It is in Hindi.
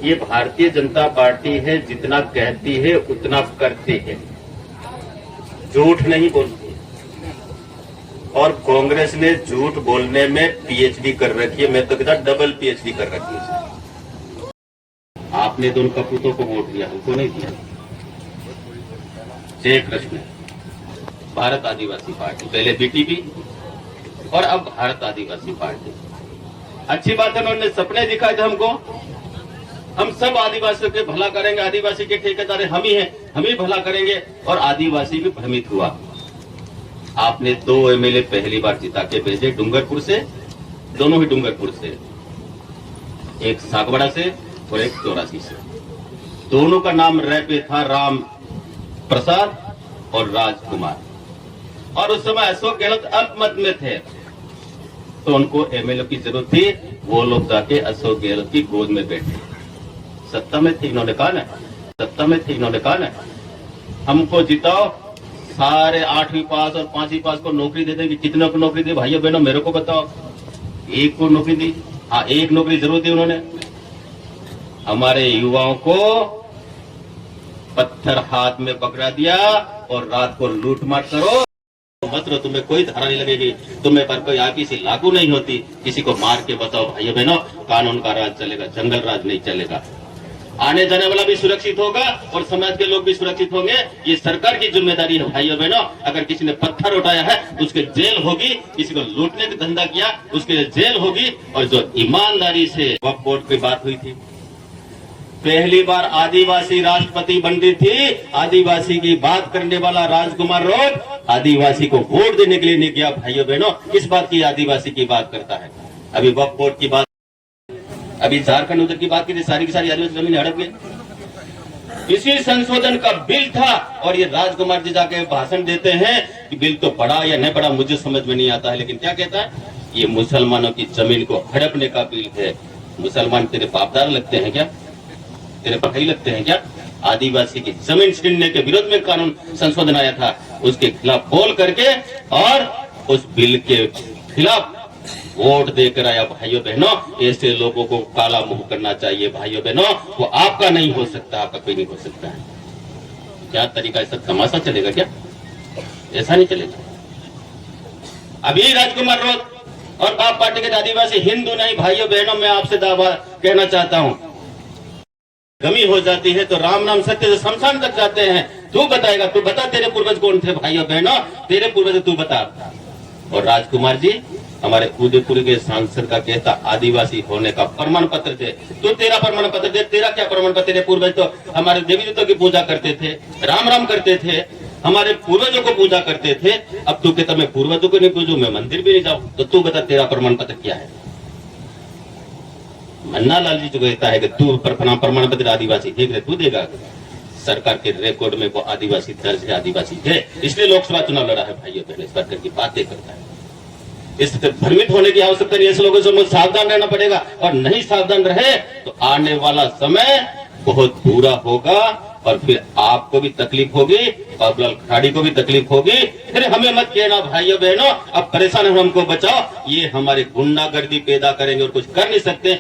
ये भारतीय जनता पार्टी है, जितना कहती है उतना करती है, झूठ नहीं बोलती। और कांग्रेस ने झूठ बोलने में पीएचडी कर रखी है, मैं तो कहता डबल पीएचडी कर रखी है। आपने तो उन कपूतों को वोट दिया, हमको नहीं दिया। जय कृष्ण। भारत आदिवासी पार्टी, पहले बीटीपी और अब भारत आदिवासी पार्टी। अच्छी बात है, उन्होंने सपने दिखाए थे हमको, हम सब आदिवासियों के भला करेंगे, आदिवासी के ठेकेदार हम ही हैं, हम ही भला करेंगे, और आदिवासी भी भ्रमित हुआ। आपने 2 एमएलए पहली बार जिता के भेजे डूंगरपुर से, दोनों ही डूंगरपुर से, एक सागवाड़ा से और एक 84 से। दोनों का नाम र पे था, राम प्रसाद और राजकुमार। और उस समय अशोक गहलोत अल्पमत में थे, तो उनको एमएलए की जरूरत थी। वो लोग जाके अशोक गहलोत की गोद में बैठे। सत्ता में थे, इन्होंने कहा ना, सत्ता में थे, इन्होंने कहा ना हमको जिताओ, सारे 8वीं पास और 5वीं पास को नौकरी दे देंगे। कितनों को नौकरी दी भाइयों बहनों, मेरे को बताओ। एक को नौकरी दी, हाँ एक नौकरी जरूर दी उन्होंने। हमारे युवाओं को पत्थर हाथ में पकड़ा दिया और रात को लूटमार करो मत रो, तुम्हें कोई धारा नहीं लगेगी, तुम्हें पर कोई आईपीसी लागू नहीं होती। किसी को मार के बताओ भाइयों बहनों, कानून का राज चलेगा, जंगल राज नहीं चलेगा। आने जाने वाला भी सुरक्षित होगा और समाज के लोग भी सुरक्षित होंगे। ये सरकार की जिम्मेदारी है भाइयों बहनों। अगर किसी ने पत्थर उठाया है उसके जेल होगी, किसी को लूटने का धंधा किया उसके लिए जेल होगी। और जो ईमानदारी से वक्फ बोर्ड की बात हुई थी, पहली बार आदिवासी राष्ट्रपति बन रही थी, आदिवासी की बात करने वाला राजकुमार रोड आदिवासी को वोट देने के लिए नहीं गया भाइयों बहनों। किस बात की आदिवासी की बात करता है? अभी वक्फ बोर्ड की बात, अभी झारखंड उधर की बात की थी, सारी की सारी आदिवासी जमीन हड़प गई। इसी संशोधन का बिल था और ये राजकुमार जी जाके भाषण देते हैं कि बिल तो पढ़ा या नहीं पढ़ा मुझे समझ में नहीं आता है, लेकिन क्या कहता है, ये मुसलमानों की जमीन को हड़पने का बिल है। मुसलमान तेरे बापदार लगते हैं क्या? तेरे पढ़ाई लगते हैं क्या? आदिवासी की जमीन छीनने के विरोध में कानून संशोधन आया था, उसके खिलाफ बोल करके और उस बिल के खिलाफ वोट देकर आया भाइयों बहनों। ऐसे लोगों को काला मुंह करना चाहिए भाइयों बहनों। वो आपका नहीं हो सकता, आपका कोई नहीं हो सकता है। क्या तरीका, ऐसा तमाशा चलेगा क्या? ऐसा नहीं चलेगा। अभी राजकुमार रोड और आप पार्टी के आदिवासी हिंदू नहीं भाइयों बहनों, मैं आपसे दावा कहना चाहता हूं, कमी हो जाती है तो राम नाम सत्य से शमशान तक जाते हैं। तू बताएगा, तू बता तेरे पूर्वज कौन थे भाइयों बहनों, तेरे पूर्वज तू बता। और राजकुमार जी हमारे उदयपुर के सांसद का कहता आदिवासी होने का प्रमाण पत्र थे, तो तेरा प्रमाण पत्र दे। तेरा क्या प्रमाण पत्र? तेरे पूर्वज तो हमारे देवी देवताओं की पूजा करते थे, राम राम करते थे, हमारे पूर्वजों को पूजा करते थे। अब तू कहता मैं पूर्वजों को नहीं पूजू, मैं मंदिर भी नहीं जाऊं, तो तू बता तेरा प्रमाण पत्र क्या है? मन्ना लाल जी जो कहता है कि तू प्रमाण पत्र आदिवासी देख, तू देगा? सरकार के रिकॉर्ड में वो आदिवासी दर्ज है, आदिवासी है, इसलिए लोकसभा चुनाव लड़ा है भाइयों बहनों। इस बात की बातें करता है, इससे भ्रमित होने की आवश्यकता नहीं है। ऐसे लोगों से मुझे सावधान रहना पड़ेगा, और नहीं सावधान रहे तो आने वाला समय बहुत बुरा होगा और फिर आपको भी तकलीफ होगी, बाबूलाल खराड़ी को भी तकलीफ होगी। फिर हमें मत कहना भाइयों बहनों अब परेशान हो, हमको बचाओ। ये हमारे गुंडागर्दी पैदा करेंगे और कुछ कर नहीं सकते।